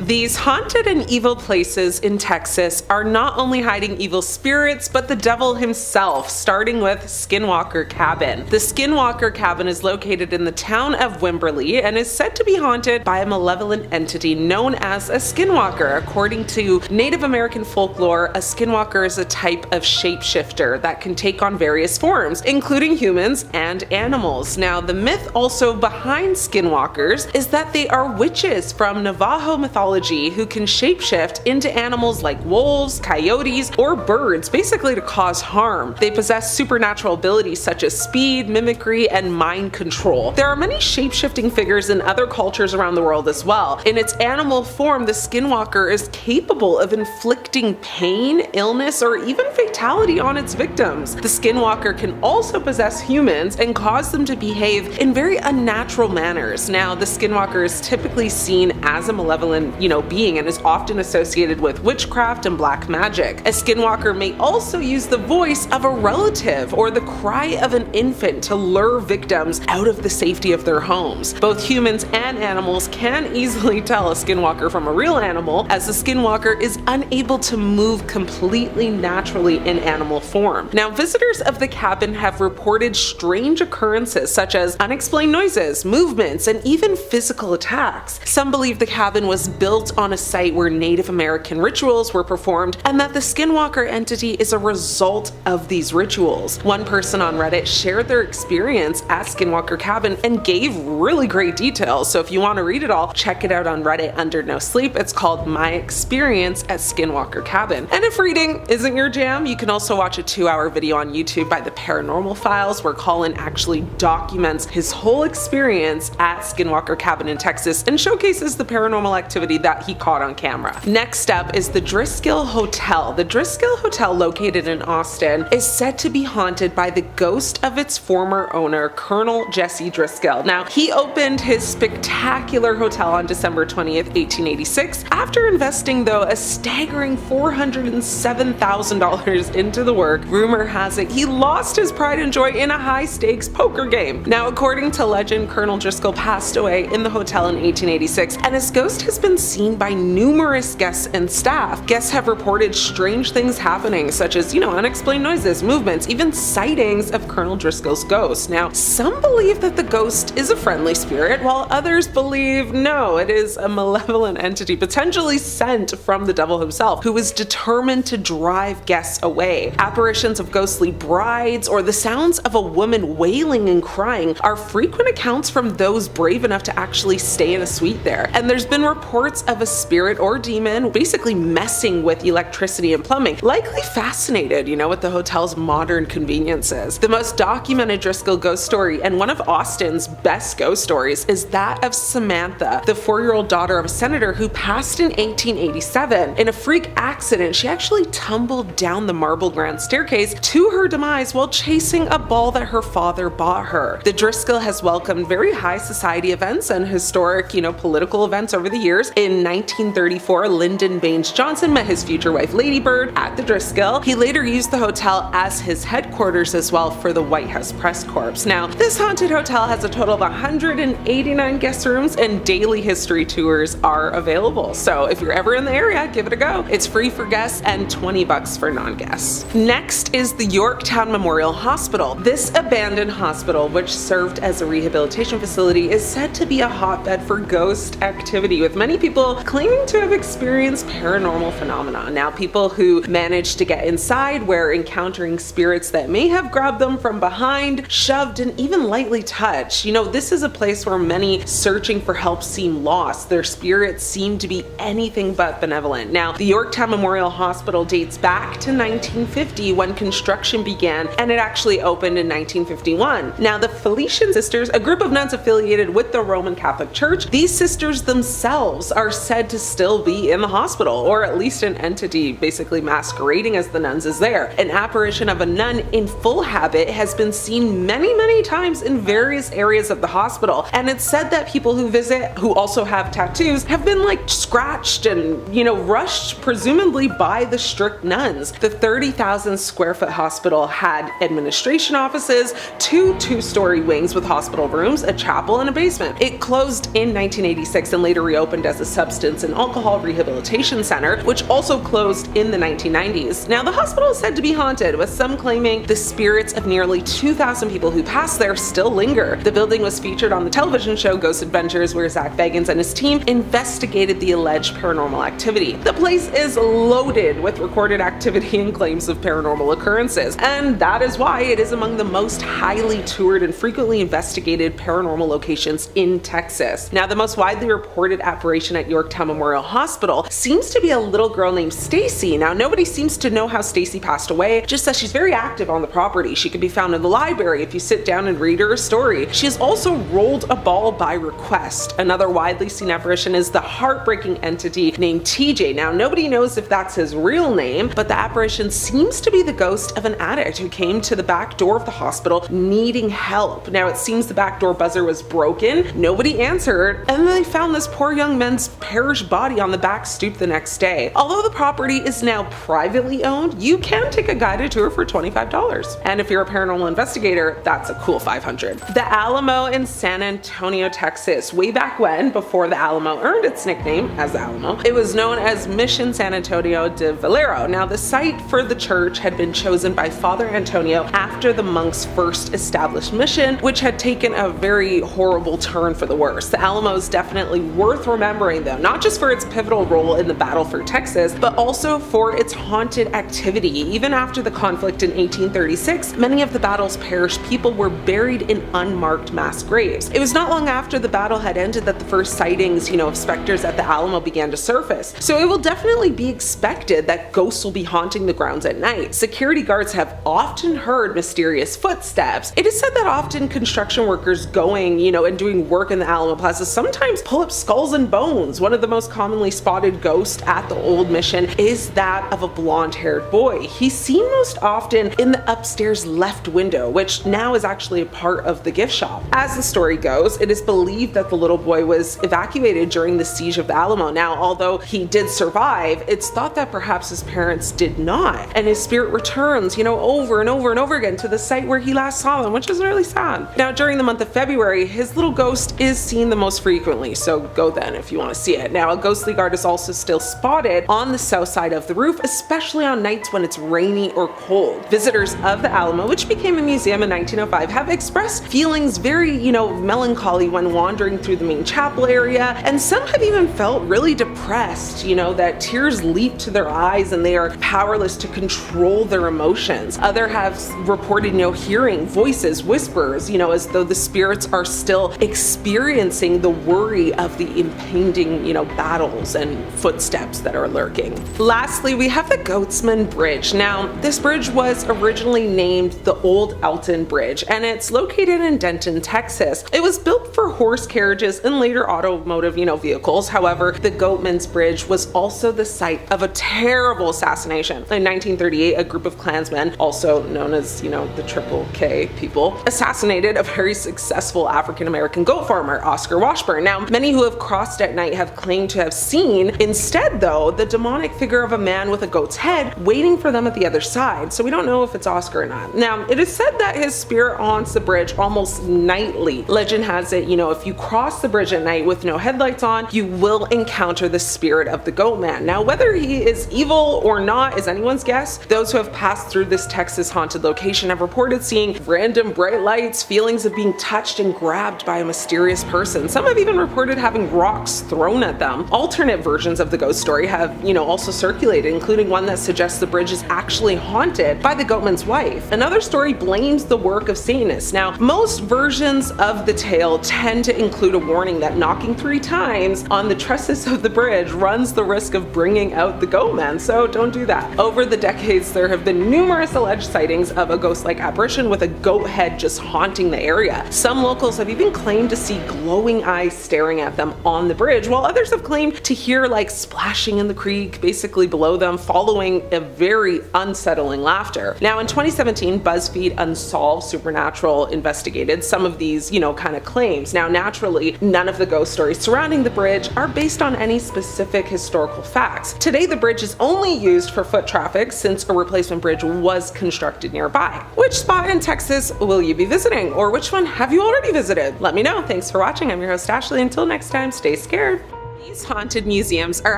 These haunted and evil places in Texas are not only hiding evil spirits, but the devil himself, starting with Skinwalker Cabin. The Skinwalker Cabin is located in the town of Wimberley and is said to be haunted by a malevolent entity known as a skinwalker. According to Native American folklore, a skinwalker is a type of shapeshifter that can take on various forms, including humans and animals. Now, the myth also behind skinwalkers is that they are witches from Navajo mythology who can shapeshift into animals like wolves, coyotes, or birds, basically to cause harm. They possess supernatural abilities such as speed, mimicry, and mind control. There are many shapeshifting figures in other cultures around the world as well. In its animal form, the skinwalker is capable of inflicting pain, illness, or even fatality on its victims. The skinwalker can also possess humans and cause them to behave in very unnatural manners. Now, the skinwalker is typically seen as a malevolent, being and is often associated with witchcraft and black magic. A skinwalker may also use the voice of a relative or the cry of an infant to lure victims out of the safety of their homes. Both humans and animals can easily tell a skinwalker from a real animal, as the skinwalker is unable to move completely naturally in animal form. Now, visitors of the cabin have reported strange occurrences such as unexplained noises, movements, and even physical attacks. Some believe the cabin was built on a site where Native American rituals were performed and that the skinwalker entity is a result of these rituals. One person on Reddit shared their experience at Skinwalker Cabin and gave really great details, so if you want to read it all, check it out on Reddit under No Sleep. It's called My Experience at Skinwalker Cabin. And if reading isn't your jam, you can also watch a 2-hour video on YouTube by the Paranormal Files where Colin actually documents his whole experience at Skinwalker Cabin in Texas and showcases the paranormal activity that he caught on camera. Next up is the Driscoll Hotel. The Driscoll Hotel, located in Austin, is said to be haunted by the ghost of its former owner, Colonel Jesse Driscoll. Now, he opened his spectacular hotel on December 20th, 1886, after investing, though, a staggering $407,000 into the work. Rumor has it he lost his pride and joy in a high-stakes poker game. Now, according to legend, Colonel Driscoll passed away in the hotel in 1886, and his ghost has been seen by numerous guests and staff. Guests have reported strange things happening, such as, unexplained noises, movements, even sightings of Colonel Driscoll's ghost. Now, some believe that the ghost is a friendly spirit, while others believe no, it is a malevolent entity potentially sent from the devil himself, who is determined to drive guests away. Apparitions of ghostly brides or the sounds of a woman wailing and crying are frequent accounts from those brave enough to actually stay in a suite there. And there's been reports of a spirit or demon basically messing with electricity and plumbing, likely fascinated, with the hotel's modern conveniences. The most documented Driscoll ghost story, and one of Austin's best ghost stories, is that of Samantha, the 4-year-old daughter of a senator who passed in 1887. In a freak accident, she actually tumbled down the marble grand staircase to her demise while chasing a ball that her father bought her. The Driscoll has welcomed very high society events and historic, political events over the years. In 1934, Lyndon Baines Johnson met his future wife Lady Bird at the Driscoll. He later used the hotel as his headquarters as well for the White House Press Corps. Now, this haunted hotel has a total of 189 guest rooms and daily history tours are available. So if you're ever in the area, give it a go. It's free for guests and $20 for non-guests. Next is the Yorktown Memorial Hospital. This abandoned hospital, which served as a rehabilitation facility, is said to be a hotbed for ghost activity, with many people claiming to have experienced paranormal phenomena. Now, people who managed to get inside were encountering spirits that may have grabbed them from behind, shoved, and even lightly touched. This is a place where many searching for help seem lost. Their spirits seem to be anything but benevolent. Now, the Yorktown Memorial Hospital dates back to 1950 when construction began, and it actually opened in 1951. Now, the Felician Sisters, a group of nuns affiliated with the Roman Catholic Church, these sisters themselves are said to still be in the hospital, or at least an entity basically masquerading as the nuns is there. An apparition of a nun in full habit has been seen many times in various areas of the hospital, and it's said that people who visit who also have tattoos have been scratched and rushed presumably by the strict nuns. The 30,000 square foot hospital had administration offices, two 2-story wings with hospital rooms, a chapel, and a basement. It closed in 1986 and later reopened as a Substance and Alcohol Rehabilitation Center, which also closed in the 1990s. Now, the hospital is said to be haunted, with some claiming the spirits of nearly 2,000 people who passed there still linger. The building was featured on the television show Ghost Adventures, where Zach Bagans and his team investigated the alleged paranormal activity. The place is loaded with recorded activity and claims of paranormal occurrences, and that is why it is among the most highly toured and frequently investigated paranormal locations in Texas. Now, the most widely reported apparition at Yorktown Memorial Hospital seems to be a little girl named Stacy. Now, nobody seems to know how Stacy passed away, just that she's very active on the property. She can be found in the library if you sit down and read her a story. She has also rolled a ball by request. Another widely seen apparition is the heartbreaking entity named TJ. Now, nobody knows if that's his real name, but the apparition seems to be the ghost of an addict who came to the back door of the hospital needing help. Now, it seems the back door buzzer was broken, nobody answered, and then they found this poor young man's perished body on the back stoop the next day. Although the property is now privately owned, you can take a guided tour for $25. And if you're a paranormal investigator, that's a cool $500. The Alamo in San Antonio, Texas. Way back when, before the Alamo earned its nickname as the Alamo, it was known as Mission San Antonio de Valero. Now, the site for the church had been chosen by Father Antonio after the monks' first established mission, which had taken a very horrible turn for the worse. The Alamo is definitely worth remembering, though, not just for its pivotal role in the battle for Texas, but also for its haunted activity. Even after the conflict in 1836, many of the battle's perished people were buried in unmarked mass graves. It was not long after the battle had ended that the first sightings, of specters at the Alamo began to surface. So it will definitely be expected that ghosts will be haunting the grounds at night. Security guards have often heard mysterious footsteps. It is said that often construction workers going, and doing work in the Alamo Plaza sometimes pull up skulls and bones. One of the most commonly spotted ghosts at the old mission is that of a blonde-haired boy. He's seen most often in the upstairs left window, which now is actually a part of the gift shop. As the story goes, it is believed that the little boy was evacuated during the siege of the Alamo. Now, although he did survive, it's thought that perhaps his parents did not, and his spirit returns, over and over and over again to the site where he last saw them, which is really sad. Now, during the month of February, his little ghost is seen the most frequently, so go then if you want to see it. Now, a ghostly guard is also still spotted on the south side of the roof, especially on nights when it's rainy or cold. Visitors of the Alamo, which became a museum in 1905, have expressed feelings very, melancholy when wandering through the main chapel area, and some have even felt really depressed, that tears leap to their eyes and they are powerless to control their emotions. Others have reported, hearing voices, whispers, as though the spirits are still experiencing the worry of the impending, battles and footsteps that are lurking. Lastly, we have the Goatman Bridge. Now, this bridge was originally named the Old Elton Bridge, and it's located in Denton, Texas. It was built for horse carriages and later automotive, vehicles. However, the Goatman's Bridge was also the site of a terrible assassination. In 1938, a group of Klansmen, also known as, the Triple K people, assassinated a very successful African-American goat farmer, Oscar Washburn. Now, many who have crossed at night have claimed to have seen, instead though, the demonic figure of a man with a goat's head waiting for them at the other side. So we don't know if it's Oscar or not. Now, it is said that his spirit haunts the bridge almost nightly. Legend has it, if you cross the bridge at night with no headlights on, you will encounter the spirit of the Goatman. Now, whether he is evil or not is anyone's guess. Those who have passed through this Texas haunted location have reported seeing random bright lights, feelings of being touched and grabbed by a mysterious person. Some have even reported having rocks thrown at them. Alternate versions of the ghost story have, also circulated, including one that suggests the bridge is actually haunted by the Goatman's wife. Another story blames the work of Satanists. Now, most versions of the tale tend to include a warning that knocking 3 times on the trusses of the bridge runs the risk of bringing out the Goatman, so don't do that. Over the decades, there have been numerous alleged sightings of a ghost-like apparition with a goat head just haunting the area. Some locals have even claimed to see glowing eyes staring at them on the bridge, while others have claimed to hear splashing in the creek basically below them, following a very unsettling laughter. Now, in 2017, BuzzFeed Unsolved Supernatural investigated some of these, kind of claims. Now, naturally, none of the ghost stories surrounding the bridge are based on any specific historical facts. Today, the bridge is only used for foot traffic since a replacement bridge was constructed nearby. Which spot in Texas will you be visiting, or which one have you already visited? Let me know. Thanks for watching. I'm your host, Ashley. Until next time, stay scared. These haunted museums are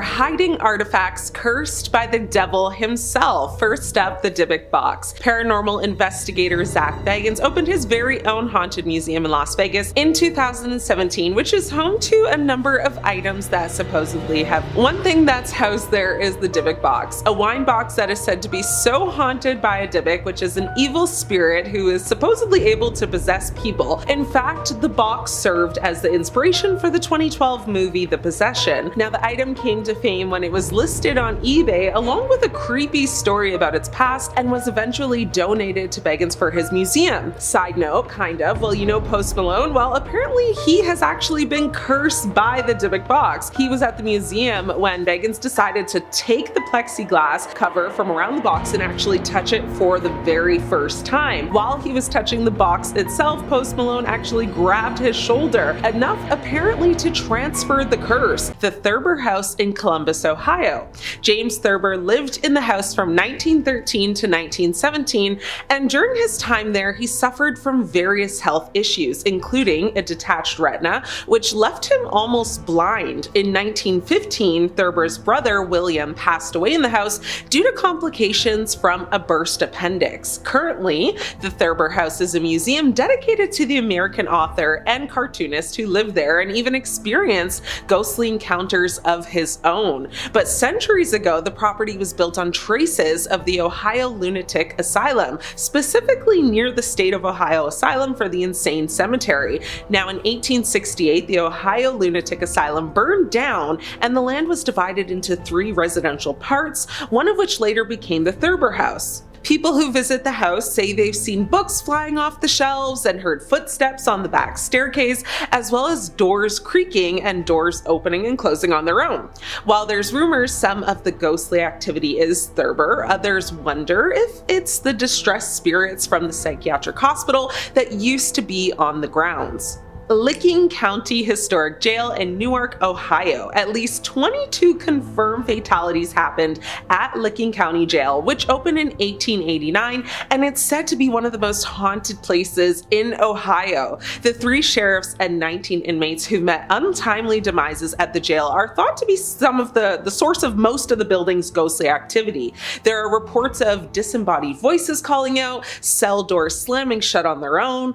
hiding artifacts cursed by the devil himself. First up, the Dybbuk box. Paranormal investigator Zach Bagans opened his very own haunted museum in Las Vegas in 2017, which is home to a number of items that supposedly have. One thing that's housed there is the Dybbuk box, a wine box that is said to be so haunted by a Dybbuk, which is an evil spirit who is supposedly able to possess people. In fact, the box served as the inspiration for the 2012 movie The Possession. Now, the item came to fame when it was listed on eBay along with a creepy story about its past and was eventually donated to Bagans for his museum. Side note, kind of, well, you know Post Malone? Well, apparently he has actually been cursed by the Dybbuk box. He was at the museum when Bagans decided to take the plexiglass cover from around the box and actually touch it for the very first time. While he was touching the box itself, Post Malone actually grabbed his shoulder, enough apparently to transfer the curse. The Thurber House in Columbus, Ohio. James Thurber lived in the house from 1913 to 1917, and during his time there, he suffered from various health issues, including a detached retina, which left him almost blind. In 1915, Thurber's brother, William, passed away in the house due to complications from a burst appendix. Currently, the Thurber House is a museum dedicated to the American author and cartoonist who lived there and even experienced ghostly encounters of his own. But centuries ago, the property was built on traces of the Ohio Lunatic Asylum, specifically near the State of Ohio Asylum for the Insane Cemetery. Now, in 1868, the Ohio Lunatic Asylum burned down and the land was divided into 3 residential parts, one of which later became the Thurber House. People who visit the house say they've seen books flying off the shelves and heard footsteps on the back staircase, as well as doors creaking and doors opening and closing on their own. While there's rumors some of the ghostly activity is Thurber, others wonder if it's the distressed spirits from the psychiatric hospital that used to be on the grounds. Licking County Historic Jail in Newark, Ohio. At least 22 confirmed fatalities happened at Licking County Jail, which opened in 1889, and it's said to be one of the most haunted places in Ohio. The 3 sheriffs and 19 inmates who met untimely demises at the jail are thought to be some of the source of most of the building's ghostly activity. There are reports of disembodied voices calling out, cell doors slamming shut on their own,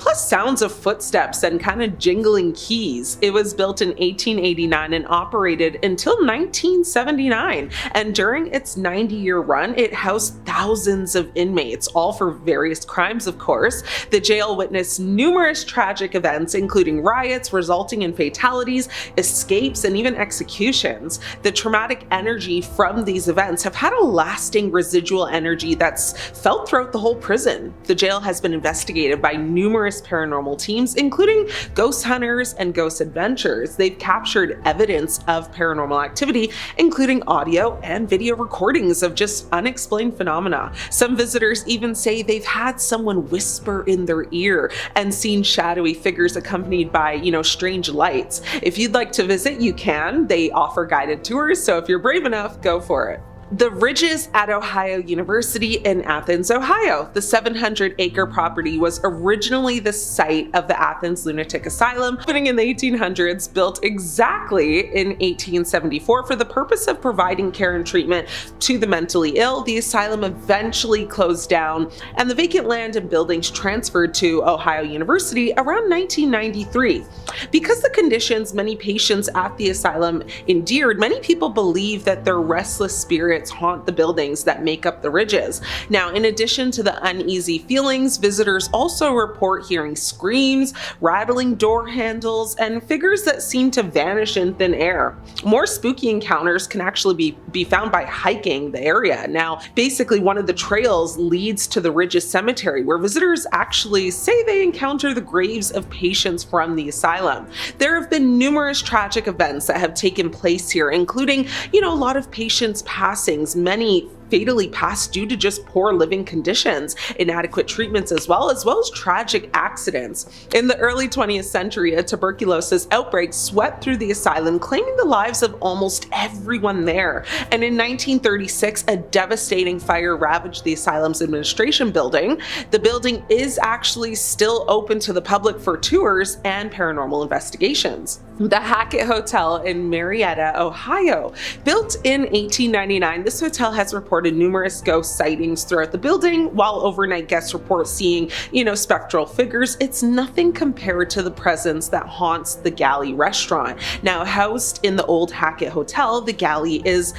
plus sounds of footsteps and kind of jingling keys. It was built in 1889 and operated until 1979, and during its 90-year run, it housed thousands of inmates, all for various crimes, of course. The jail witnessed numerous tragic events, including riots resulting in fatalities, escapes, and even executions. The traumatic energy from these events have had a lasting residual energy that's felt throughout the whole prison. The jail has been investigated by numerous paranormal teams, including ghost hunters and ghost adventures. They've captured evidence of paranormal activity, including audio and video recordings of just unexplained phenomena. Some visitors even say they've had someone whisper in their ear and seen shadowy figures accompanied by, strange lights. If you'd like to visit, you can. They offer guided tours, so if you're brave enough, go for it. The Ridges at Ohio University in Athens, Ohio. The 700-acre property was originally the site of the Athens Lunatic Asylum, opening in the 1800s, built exactly in 1874 for the purpose of providing care and treatment to the mentally ill. The asylum eventually closed down, and the vacant land and buildings transferred to Ohio University around 1993. Because the conditions many patients at the asylum endured, many people believe that their restless spirits haunt the buildings that make up the Ridges. Now, in addition to the uneasy feelings, visitors also report hearing screams, rattling door handles, and figures that seem to vanish in thin air. More spooky encounters can actually be found by hiking the area. Now, basically, one of the trails leads to the Ridges Cemetery, where visitors actually say they encounter the graves of patients from the asylum. There have been numerous tragic events that have taken place here, including, a lot of patients passings, many fatally passed due to just poor living conditions, inadequate treatments, as well as tragic accidents. In the early 20th century, a tuberculosis outbreak swept through the asylum, claiming the lives of almost everyone there. And in 1936, a devastating fire ravaged the asylum's administration building. The building is actually still open to the public for tours and paranormal investigations. The Hackett Hotel in Marietta, Ohio. Built in 1899, this hotel has reported numerous ghost sightings throughout the building. While overnight guests report seeing, spectral figures, it's nothing compared to the presence that haunts the Galley restaurant. Now, housed in the old Hackett Hotel, the Galley is,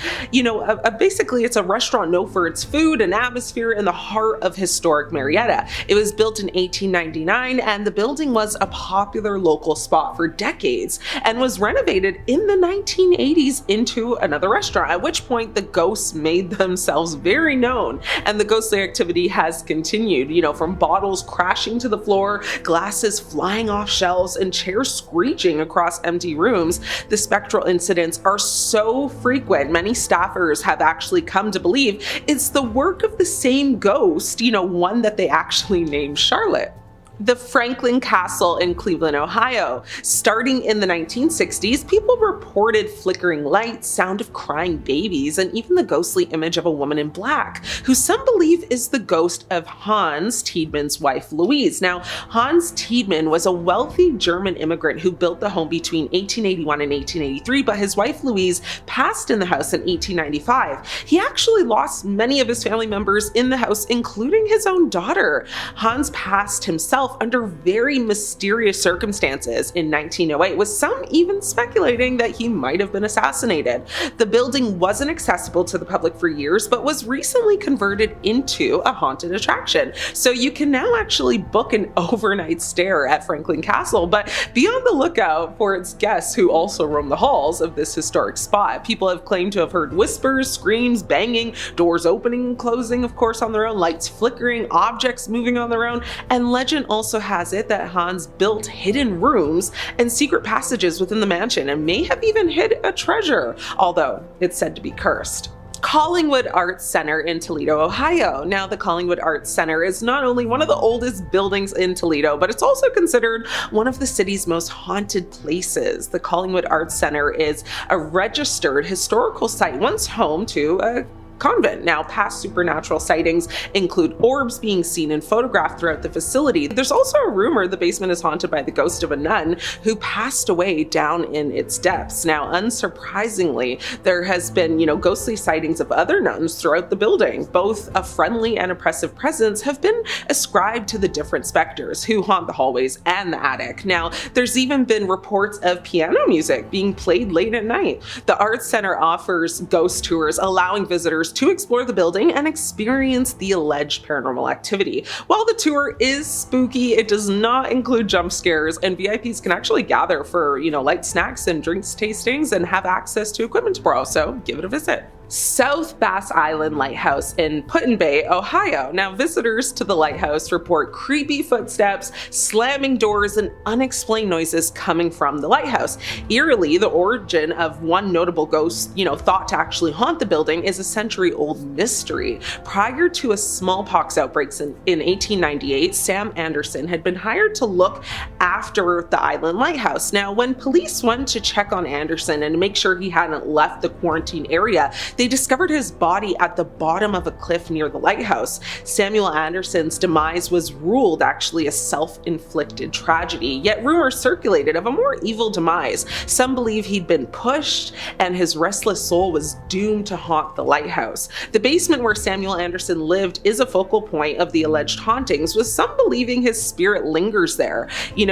basically it's a restaurant known for its food and atmosphere in the heart of historic Marietta. It was built in 1899, and the building was a popular local spot for decades, and was renovated in the 1980s into another restaurant, at which point the ghosts made themselves very known, and the ghostly activity has continued, from bottles crashing to the floor, glasses flying off shelves, and chairs screeching across empty rooms. The spectral incidents are so frequent, many staffers have actually come to believe it's the work of the same ghost, one that they actually named Charlotte. The Franklin Castle in Cleveland, Ohio. Starting in the 1960s, people reported flickering lights, sound of crying babies, and even the ghostly image of a woman in black, who some believe is the ghost of Hans Tiedeman's wife, Louise. Now, Hans Tiedemann was a wealthy German immigrant who built the home between 1881 and 1883, but his wife, Louise, passed in the house in 1895. He actually lost many of his family members in the house, including his own daughter. Hans passed himself under very mysterious circumstances in 1908, with some even speculating that he might have been assassinated. The building wasn't accessible to the public for years, but was recently converted into a haunted attraction. So you can now actually book an overnight stay at Franklin Castle, but be on the lookout for its guests who also roam the halls of this historic spot. People have claimed to have heard whispers, screams, banging, doors opening and closing, of course, on their own, lights flickering, objects moving on their own, and legend also has it that Hans built hidden rooms and secret passages within the mansion and may have even hid a treasure, although it's said to be cursed. Collingwood Arts Center in Toledo, Ohio. Now, the Collingwood Arts Center is not only one of the oldest buildings in Toledo, but it's also considered one of the city's most haunted places. The Collingwood Arts Center is a registered historical site, once home to a convent. Now, past supernatural sightings include orbs being seen and photographed throughout the facility. There's also a rumor the basement is haunted by the ghost of a nun who passed away down in its depths. Now, unsurprisingly, there has been, ghostly sightings of other nuns throughout the building. Both a friendly and oppressive presence have been ascribed to the different specters who haunt the hallways and the attic. Now, there's even been reports of piano music being played late at night. The Arts Center offers ghost tours, allowing visitors to explore the building and experience the alleged paranormal activity. While the tour is spooky, it does not include jump scares, and VIPs can actually gather for, light snacks and drinks tastings and have access to equipment to borrow, so give it a visit. South Bass Island Lighthouse in Put-in-Bay, Ohio. Now, visitors to the lighthouse report creepy footsteps, slamming doors, and unexplained noises coming from the lighthouse. Eerily, the origin of one notable ghost, thought to actually haunt the building is a century-old mystery. Prior to a smallpox outbreaks in 1898, Sam Anderson had been hired to look after the island lighthouse. Now, when police went to check on Anderson and make sure he hadn't left the quarantine area, they discovered his body at the bottom of a cliff near the lighthouse. Samuel Anderson's demise was ruled actually a self-inflicted tragedy, yet rumors circulated of a more evil demise. Some believe he'd been pushed and his restless soul was doomed to haunt the lighthouse. The basement where Samuel Anderson lived is a focal point of the alleged hauntings, with some believing his spirit lingers there.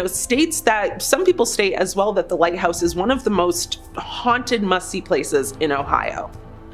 States that some people state as well that the lighthouse is one of the most haunted must-see places in Ohio.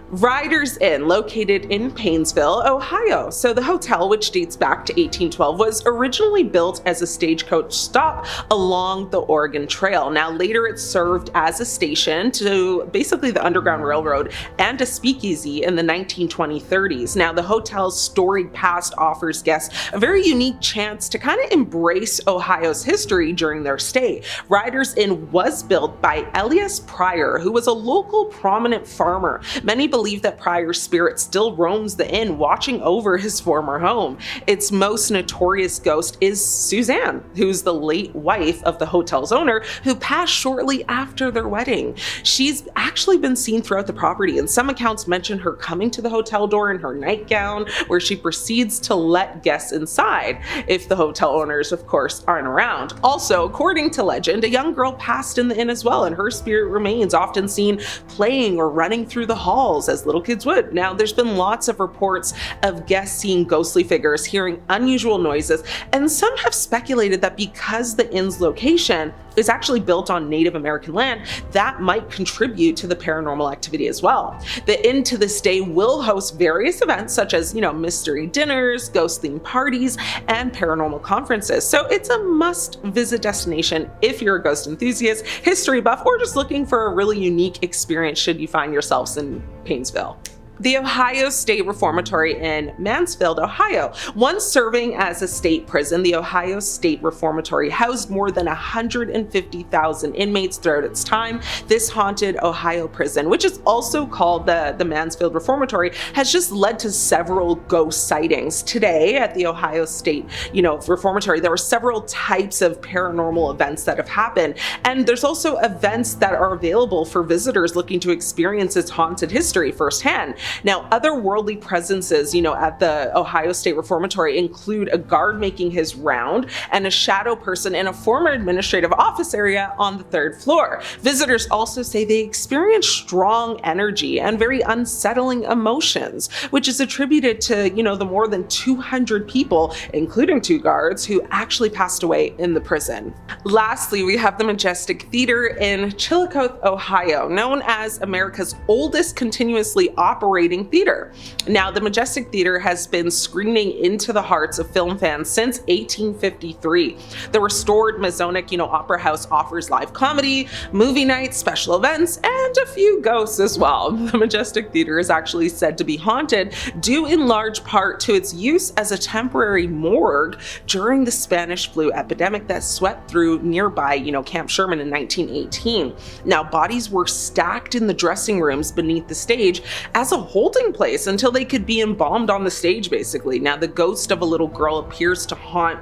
Riders Inn, located in Painesville, Ohio. So the hotel, which dates back to 1812, was originally built as a stagecoach stop along the Oregon Trail. Now, later it served as a station to basically the Underground Railroad and a speakeasy in the 1920s. Now, the hotel's storied past offers guests a very unique chance to kind of embrace Ohio's history during their stay. Riders Inn was built by Elias Pryor, who was a local prominent farmer. Many believe that Pryor's spirit still roams the inn, watching over his former home. Its most notorious ghost is Suzanne, who's the late wife of the hotel's owner, who passed shortly after their wedding. She's actually been seen throughout the property, and some accounts mention her coming to the hotel door in her nightgown, where she proceeds to let guests inside, if the hotel owners, of course, aren't around. Also, according to legend, a young girl passed in the inn as well, and her spirit remains often seen playing or running through the halls as little kids would. Now, there's been lots of reports of guests seeing ghostly figures, hearing unusual noises, and some have speculated that because the inn's location is actually built on Native American land, that might contribute to the paranormal activity as well. The inn to this day will host various events such as, mystery dinners, ghost themed parties, and paranormal conferences. So it's a must visit destination if you're a ghost enthusiast, history buff, or just looking for a really unique experience should you find yourselves in Painesville. The Ohio State Reformatory in Mansfield, Ohio. Once serving as a state prison, the Ohio State Reformatory housed more than 150,000 inmates throughout its time. This haunted Ohio prison, which is also called the Mansfield Reformatory, has just led to several ghost sightings. Today at the Ohio State, Reformatory, there were several types of paranormal events that have happened, and there's also events that are available for visitors looking to experience its haunted history firsthand. Now, otherworldly presences, at the Ohio State Reformatory include a guard making his round and a shadow person in a former administrative office area on the 3rd floor. Visitors also say they experience strong energy and very unsettling emotions, which is attributed to, the more than 200 people, including 2 guards, who actually passed away in the prison. Lastly, we have the Majestic Theater in Chillicothe, Ohio, known as America's oldest continuously operating theater. Now, the Majestic Theater has been screening into the hearts of film fans since 1853. The restored Masonic, Opera House offers live comedy, movie nights, special events, and a few ghosts as well. The Majestic Theater is actually said to be haunted due in large part to its use as a temporary morgue during the Spanish flu epidemic that swept through nearby, Camp Sherman in 1918. Now, bodies were stacked in the dressing rooms beneath the stage as a holding place until they could be embalmed on the stage, basically. Now, the ghost of a little girl appears to haunt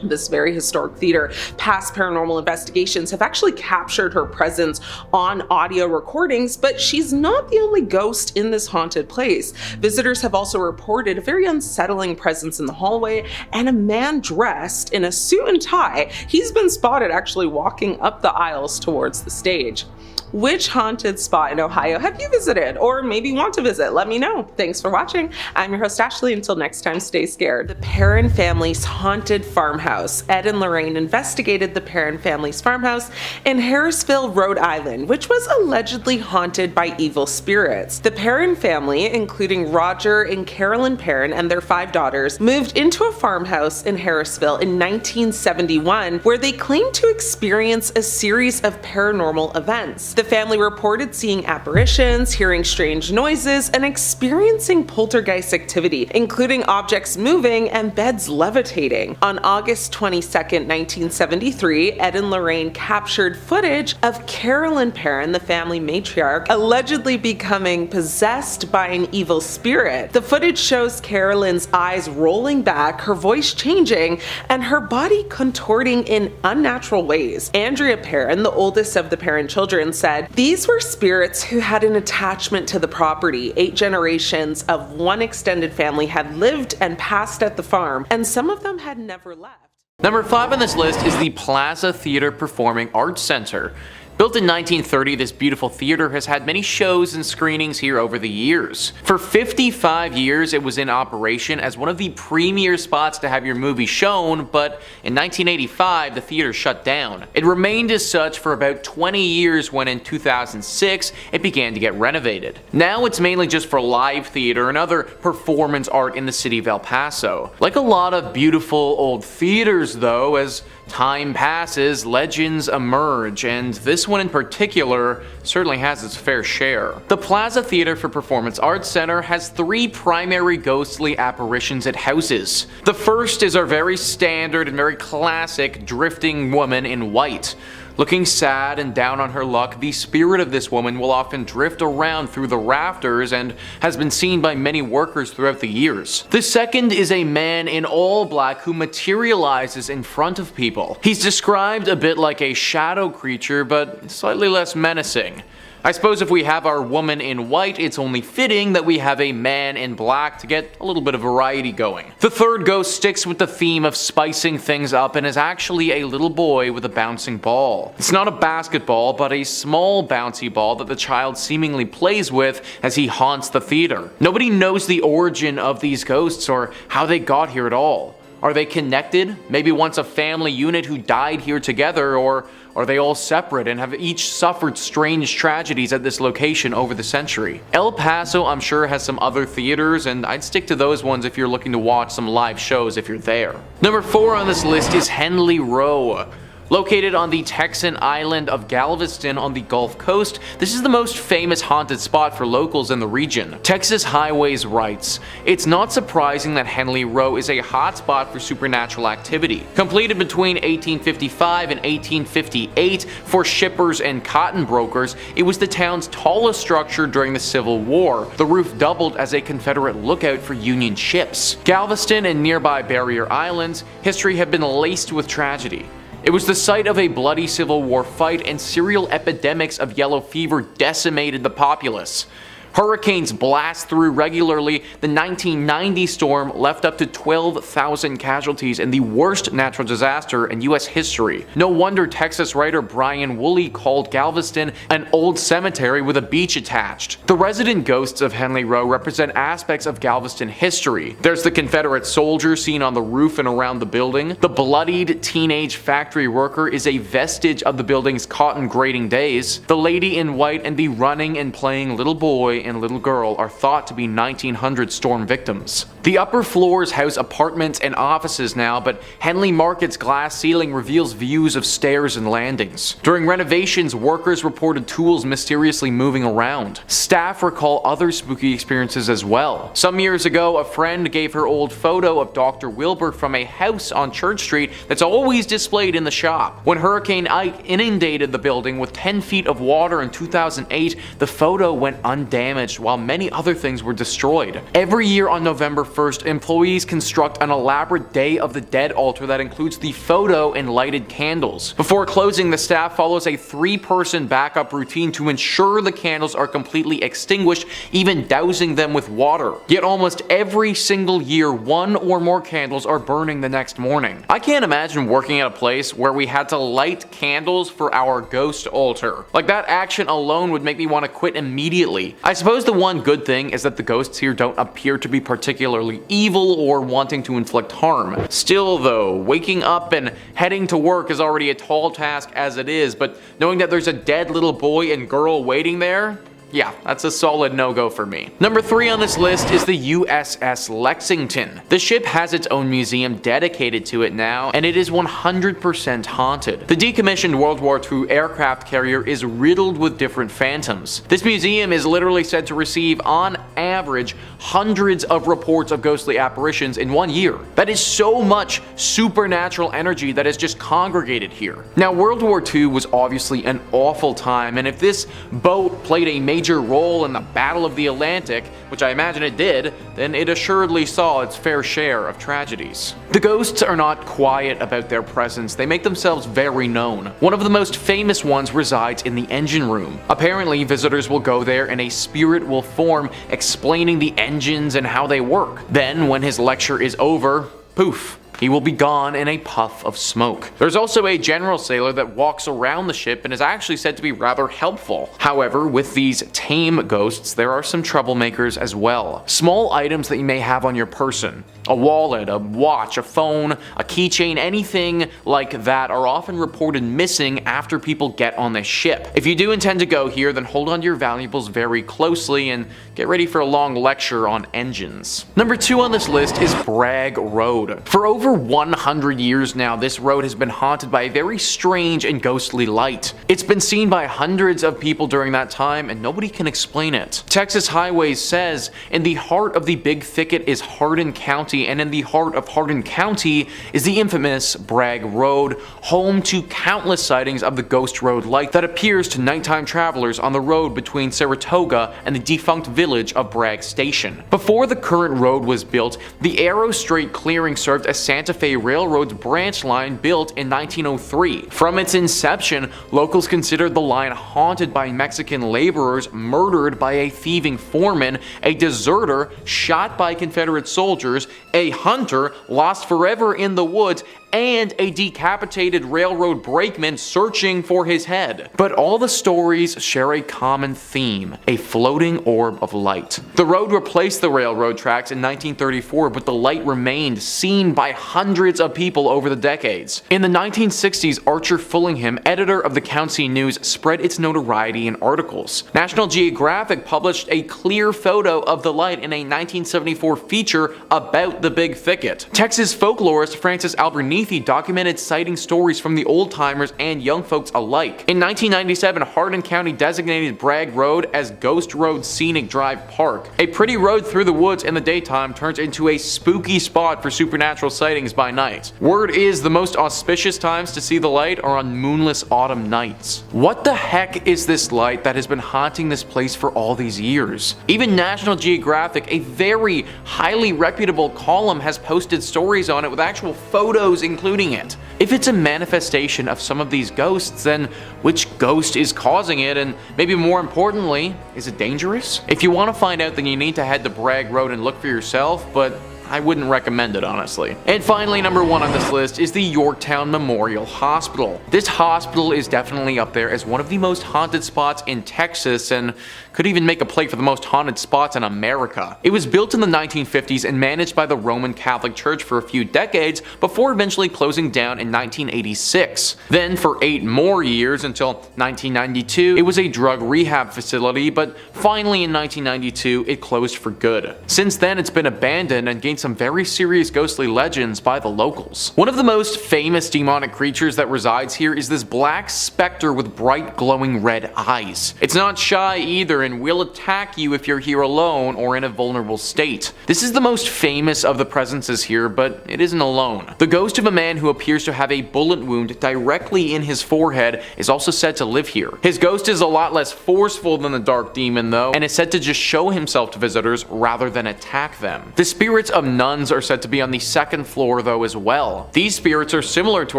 this very historic theater. Past paranormal investigations have actually captured her presence on audio recordings, but she's not the only ghost in this haunted place. Visitors have also reported a very unsettling presence in the hallway and a man dressed in a suit and tie. He's been spotted actually walking up the aisles towards the stage. Which haunted spot in Ohio have you visited or maybe want to visit? Let me know. Thanks for watching. I'm your host Ashley. Until next time, stay scared. The Parin family's haunted farmhouse. Ed and Lorraine investigated the Parin family's farmhouse in Harrisville, Rhode Island, which was allegedly haunted by evil spirits. The Parin family, including Roger and Carolyn Parin and their 5 daughters, moved into a farmhouse in Harrisville in 1971, where they claimed to experience a series of paranormal events. The family reported seeing apparitions, hearing strange noises, and experiencing poltergeist activity, including objects moving and beds levitating. On August 22, 1973, Ed and Lorraine captured footage of Carolyn Parin, the family matriarch, allegedly becoming possessed by an evil spirit. The footage shows Carolyn's eyes rolling back, her voice changing, and her body contorting in unnatural ways. Andrea Parin, the oldest of the Parin children, said, "These were spirits who had an attachment to the property. 8 generations of one extended family had lived and passed at the farm, and some of them had never left." Number 5 on this list is the Plaza Theater Performing Arts Center. Built in 1930, this beautiful theater has had many shows and screenings here over the years. For 55 years, it was in operation as one of the premier spots to have your movie shown, but in 1985, the theater shut down. It remained as such for about 20 years when in 2006, it began to get renovated. Now it's mainly just for live theater and other performance art in the city of El Paso. Like a lot of beautiful old theaters though, as time passes, legends emerge, and this one in particular certainly has its fair share. The Plaza Theater for Performance Arts Center has 3 primary ghostly apparitions it houses. The first is our very standard and very classic drifting woman in white. Looking sad and down on her luck, the spirit of this woman will often drift around through the rafters and has been seen by many workers throughout the years. The second is a man in all black who materializes in front of people. He's described a bit like a shadow creature, but slightly less menacing. I suppose if we have our woman in white, it's only fitting that we have a man in black to get a little bit of variety going. The third ghost sticks with the theme of spicing things up and is actually a little boy with a bouncing ball. It's not a basketball, but a small bouncy ball that the child seemingly plays with as he haunts the theater. Nobody knows the origin of these ghosts or how they got here at all. Are they connected? Maybe once a family unit who died here together, or are they all separate and have each suffered strange tragedies at this location over the century? El Paso, I'm sure, has some other theaters, and I'd stick to those ones if you're looking to watch some live shows if you're there. Number 4 on this list is Henley Row. Located on the Texan island of Galveston on the Gulf Coast, this is the most famous haunted spot for locals in the region. Texas Highways writes, "It's not surprising that Henley Row is a hotspot for supernatural activity. Completed between 1855 and 1858 for shippers and cotton brokers, it was the town's tallest structure during the Civil War. The roof doubled as a Confederate lookout for Union ships. Galveston and nearby barrier islands, history have been laced with tragedy. It was the site of a bloody Civil War fight, and serial epidemics of yellow fever decimated the populace. Hurricanes blast through regularly. The 1990 storm left up to 12,000 casualties in the worst natural disaster in U.S. history. No wonder Texas writer Brian Woolley called Galveston an old cemetery with a beach attached. The resident ghosts of Henley Row represent aspects of Galveston history. There's the Confederate soldier seen on the roof and around the building. The bloodied teenage factory worker is a vestige of the building's cotton grading days. The lady in white and the running and playing little boy and little girl are thought to be 1900 storm victims. The upper floors house apartments and offices now, but Henley Market's glass ceiling reveals views of stairs and landings. During renovations, workers reported tools mysteriously moving around. Staff recall other spooky experiences as well. Some years ago, a friend gave her old photo of Dr. Wilbur from a house on Church Street that's always displayed in the shop. When Hurricane Ike inundated the building with 10 feet of water in 2008, the photo went undamaged while many other things were destroyed. Every year on November 1st, employees construct an elaborate Day of the Dead altar that includes the photo and lighted candles. Before closing, the staff follows a 3-person backup routine to ensure the candles are completely extinguished, even dousing them with water. Yet almost every single year, 1 or more candles are burning the next morning. I can't imagine working at a place where we had to light candles for our ghost altar. Like, that action alone would make me want to quit immediately. I suppose the one good thing is that the ghosts here don't appear to be particularly evil or wanting to inflict harm. Still though, waking up and heading to work is already a tall task as it is, but knowing that there's a dead little boy and girl waiting there, yeah, that's a solid no-go for me. Number 3 on this list is the USS Lexington. The ship has its own museum dedicated to it now, and it is 100% haunted. The decommissioned World War II aircraft carrier is riddled with different phantoms. This museum is literally said to receive, on average, hundreds of reports of ghostly apparitions in 1 year. That is so much supernatural energy that is just congregated here. Now, World War II was obviously an awful time, and if this boat played a major role in the Battle of the Atlantic, which I imagine it did, then it assuredly saw its fair share of tragedies. The ghosts are not quiet about their presence, they make themselves very known. One of the most famous ones resides in the engine room. Apparently, visitors will go there and a spirit will form explaining the engines and how they work. Then, when his lecture is over, poof, he will be gone in a puff of smoke. There's also a general sailor that walks around the ship and is actually said to be rather helpful. However, with these tame ghosts, there are some troublemakers as well. Small items that you may have on your person, a wallet, a watch, a phone, a keychain, anything like that are often reported missing after people get on the ship. If you do intend to go here, then hold on to your valuables very closely and get ready for a long lecture on engines. Number 2 on this list is Bragg Road. For over over 100 years now, this road has been haunted by a very strange and ghostly light. It's been seen by hundreds of people during that time, and nobody can explain it. Texas Highways says, in the heart of the Big Thicket is Hardin County, and in the heart of Hardin County is the infamous Bragg Road, home to countless sightings of the ghost road light that appears to nighttime travelers on the road between Saratoga and the defunct village of Bragg Station. Before the current road was built, the Arrow Strait clearing served as Santa Fe Railroad's branch line built in 1903. From its inception, locals considered the line haunted by Mexican laborers murdered by a thieving foreman, a deserter shot by Confederate soldiers, a hunter lost forever in the woods, and a decapitated railroad brakeman searching for his head. But all the stories share a common theme: a floating orb of light. The road replaced the railroad tracks in 1934, but the light remained, seen by hundreds of people over the decades. In the 1960s, Archer Fullingham, editor of the County News, spread its notoriety in articles. National Geographic published a clear photo of the light in a 1974 feature about the Big Thicket. Texas folklorist Francis Albernithi documented sighting stories from the old-timers and young folks alike. In 1997, Hardin County designated Bragg Road as Ghost Road Scenic Drive Park. A pretty road through the woods in the daytime turns into a spooky spot for supernatural sightings by night. Word is the most auspicious times to see the light are on moonless autumn nights. What the heck is this light that has been haunting this place for all these years? Even National Geographic, a very highly reputable column, has posted stories on it with actual photos including it. If it's a manifestation of some of these ghosts, then which ghost is causing it, and maybe more importantly, is it dangerous? If you want to find out, then you need to head to Bragg Road and look for yourself, but I wouldn't recommend it, honestly. And finally, number 1 on this list is the Yorktown Memorial Hospital. This hospital is definitely up there as one of the most haunted spots in Texas, and could even make a play for the most haunted spots in America. It was built in the 1950s and managed by the Roman Catholic Church for a few decades before eventually closing down in 1986. Then for 8 more years until 1992, it was a drug rehab facility, but finally in 1992, it closed for good. Since then, it's been abandoned and gained some very serious ghostly legends by the locals. One of the most famous demonic creatures that resides here is this black specter with bright glowing red eyes. It's not shy either and will attack you if you're here alone or in a vulnerable state. This is the most famous of the presences here, but it isn't alone. The ghost of a man who appears to have a bullet wound directly in his forehead is also said to live here. His ghost is a lot less forceful than the dark demon though, and is said to just show himself to visitors rather than attack them. The spirits of nuns are said to be on the 2nd floor though as well. These spirits are similar to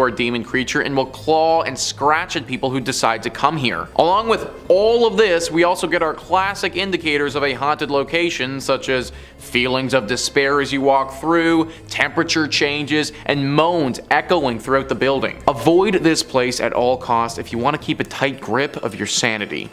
our demon creature and will claw and scratch at people who decide to come here. Along with all of this, we also get our classic indicators of a haunted location, such as feelings of despair as you walk through, temperature changes, and moans echoing throughout the building. Avoid this place at all costs if you want to keep a tight grip of your sanity.